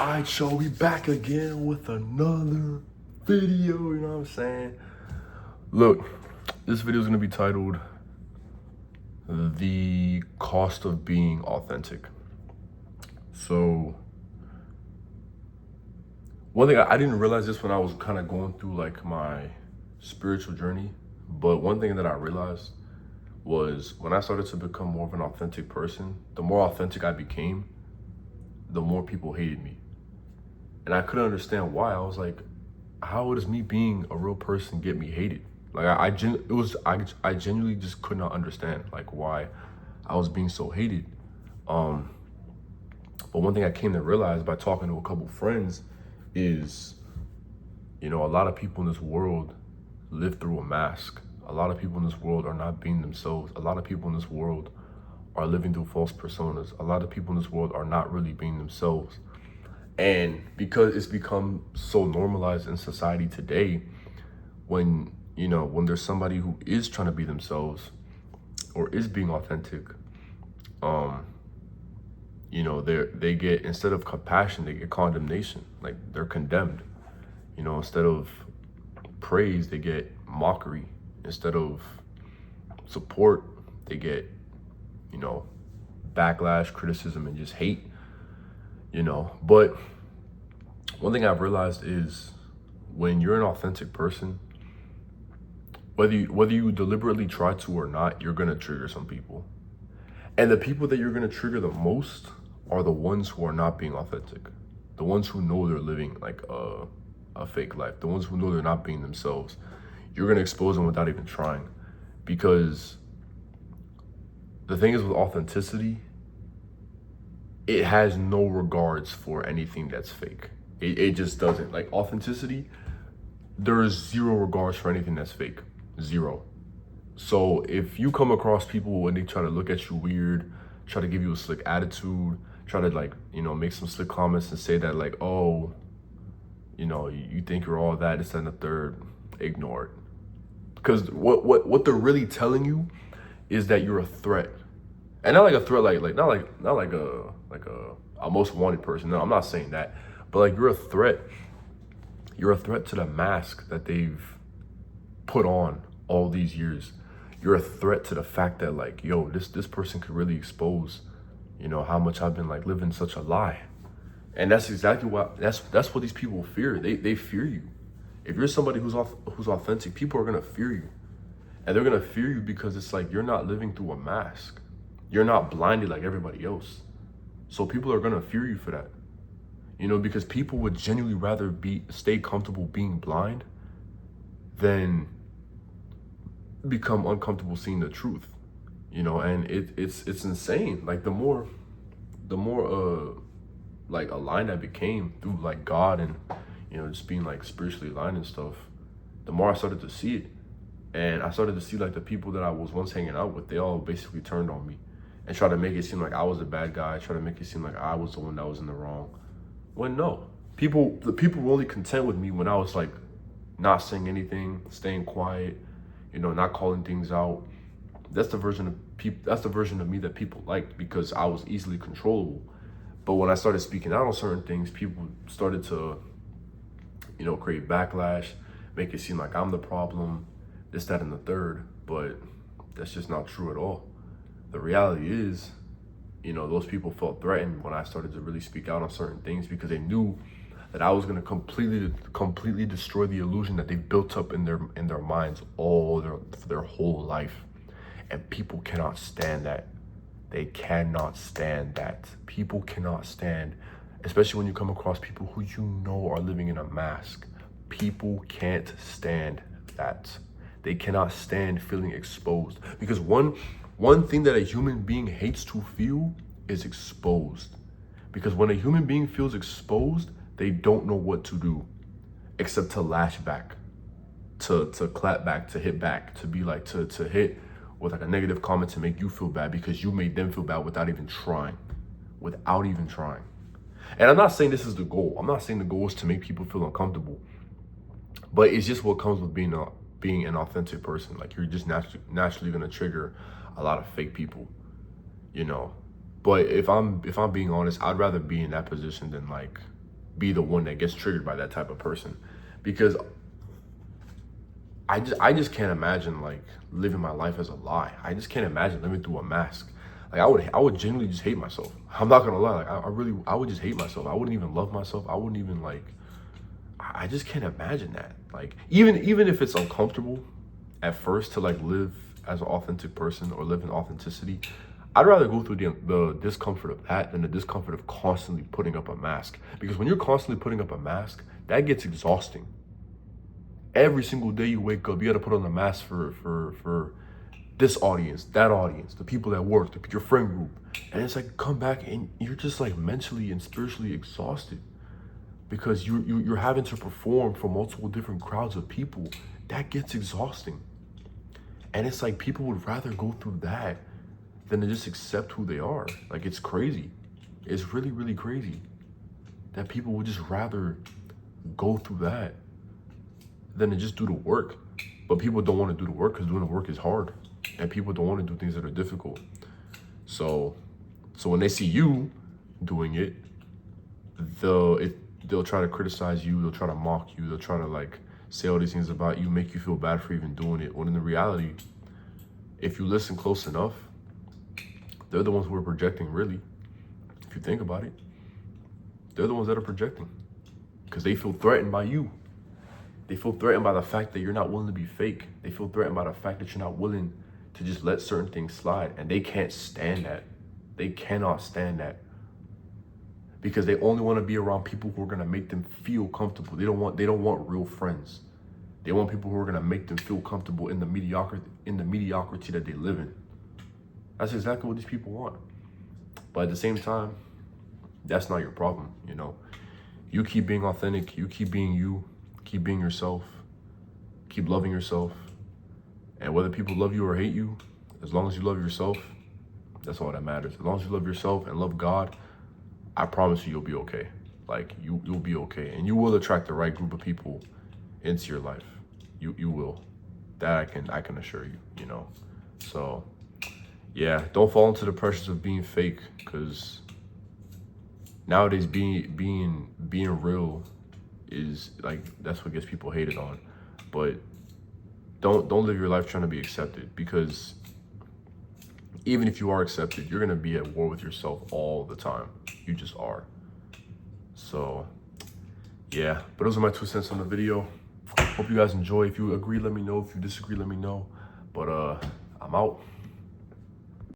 Sideshow, we back again with another video, you know what I'm saying? Look, this video is gonna be titled The Cost of Being Authentic. So, one thing, I didn't realize this when I was kind of going through like my spiritual journey, but one thing that I realized was when I started to become more of an authentic person, the more authentic I became, the more people hated me. And I couldn't understand why. I was like, how does me being a real person get me hated? Like I genuinely just could not understand like why I was being so hated. But one thing I came to realize by talking to a couple friends is, a lot of people in this world live through a mask. A lot of people in this world are not being themselves. A lot of people in this world are living through false personas. A lot of people in this world are not really being themselves. And because it's become so normalized in society today, when there's somebody who is trying to be themselves or is being authentic, they get, instead of compassion, they get condemnation. Like they're condemned. Instead of praise, they get mockery. Instead of support, they get, backlash, criticism, and just hate. But one thing I've realized is when you're an authentic person, whether you deliberately try to or not, you're gonna trigger some people. And the people that you're gonna trigger the most are the ones who are not being authentic. The ones who know they're living like a fake life. The ones who know they're not being themselves. You're gonna expose them without even trying. Because the thing is with authenticity, it has no regards for anything that's fake. It just doesn't. Like authenticity, there is zero regards for anything that's fake. Zero. So if you come across people when they try to look at you weird, try to give you a slick attitude, try to make some slick comments and say that like, oh, you think you're all that, this and the third, ignore it. Because what they're really telling you is that you're a threat. And not like a threat, not like a most wanted person. No, I'm not saying that. But like you're a threat. You're a threat to the mask that they've put on all these years. You're a threat to the fact that like, yo, this person could really expose, how much I've been like living such a lie. And that's exactly that's what these people fear. They fear you. If you're somebody who's authentic, people are gonna fear you. And they're gonna fear you because it's like you're not living through a mask. You're not blinded like everybody else. So people are gonna fear you for that. Because people would genuinely rather stay comfortable being blind than become uncomfortable seeing the truth. And it's insane. Like the more like aligned I became through like God and just being like spiritually aligned and stuff, the more I started to see it. And I started to see like the people that I was once hanging out with, they all basically turned on me and tried to make it seem like I was a bad guy, tried to make it seem like I was the one that was in the wrong. When no, the people were only content with me when I was like not saying anything, staying quiet, not calling things out. That's the version of me that people liked because I was easily controllable. But when I started speaking out on certain things, people started to, create backlash, make it seem like I'm the problem, this, that, and the third. But that's just not true at all. The reality is, those people felt threatened when I started to really speak out on certain things because they knew that I was going to completely destroy the illusion that they built up in their minds their whole life. And people cannot stand that. They cannot stand that. People cannot stand, especially when you come across people who are living in a mask. People can't stand that. They cannot stand feeling exposed. Because one thing that a human being hates to feel is exposed. Because when a human being feels exposed, they don't know what to do except to lash back, to clap back, to hit back, to be like, to hit with like a negative comment to make you feel bad because you made them feel bad without even trying. And I'm not saying this is the goal. I'm not saying the goal is to make people feel uncomfortable, but it's just what comes with being an authentic person. Like you're just naturally gonna trigger a lot of fake people, But if I'm being honest, I'd rather be in that position than like be the one that gets triggered by that type of person, because I just can't imagine like living my life as a lie. I just can't imagine living through a mask. Like I would genuinely just hate myself. I'm not gonna lie. Like I would just hate myself. I wouldn't even love myself. I wouldn't even like. I just can't imagine that. Like even if it's uncomfortable at first to like live as an authentic person or live in authenticity, I'd rather go through the discomfort of that than the discomfort of constantly putting up a mask. Because when you're constantly putting up a mask, that gets exhausting. Every single day you wake up, you got to put on the mask for this audience, that audience, the people at work, your friend group. And it's like, come back and you're just like mentally and spiritually exhausted because you're having to perform for multiple different crowds of people. That gets exhausting. And it's like people would rather go through that than to just accept who they are. Like, it's crazy. It's really, really crazy that people would just rather go through that than to just do the work. But people don't want to do the work because doing the work is hard. And people don't want to do things that are difficult. So when they see you doing it, they'll try to criticize you, they'll try to mock you, they'll try to like say all these things about you, make you feel bad for even doing it. When in the reality, if you listen close enough, they're the ones who are projecting, really. If you think about it, they're the ones that are projecting because they feel threatened by you. They feel threatened by the fact that you're not willing to be fake. They feel threatened by the fact that you're not willing to just let certain things slide. And they can't stand that. They cannot stand that. Because they only want to be around people who are going to make them feel comfortable. They don't want real friends. They want people who are going to make them feel comfortable in the mediocrity that they live in. That's exactly what these people want. But at the same time, that's not your problem, you know. You keep being authentic, you keep being you, keep being yourself, keep loving yourself. And whether people love you or hate you, as long as you love yourself, that's all that matters. As long as you love yourself and love God, I promise you'll be okay. Like, you'll be okay. And you will attract the right group of people into your life. You will. That I can assure you, you know. So, yeah, don't fall into the pressures of being fake, because nowadays being real is like, that's what gets people hated on. But don't live your life trying to be accepted, because even if you are accepted, you're gonna be at war with yourself all the time. You just are. So yeah, but those are my 2 cents on the video. Hope you guys enjoy. If you agree, let me know. If you disagree, let me know. But I'm out.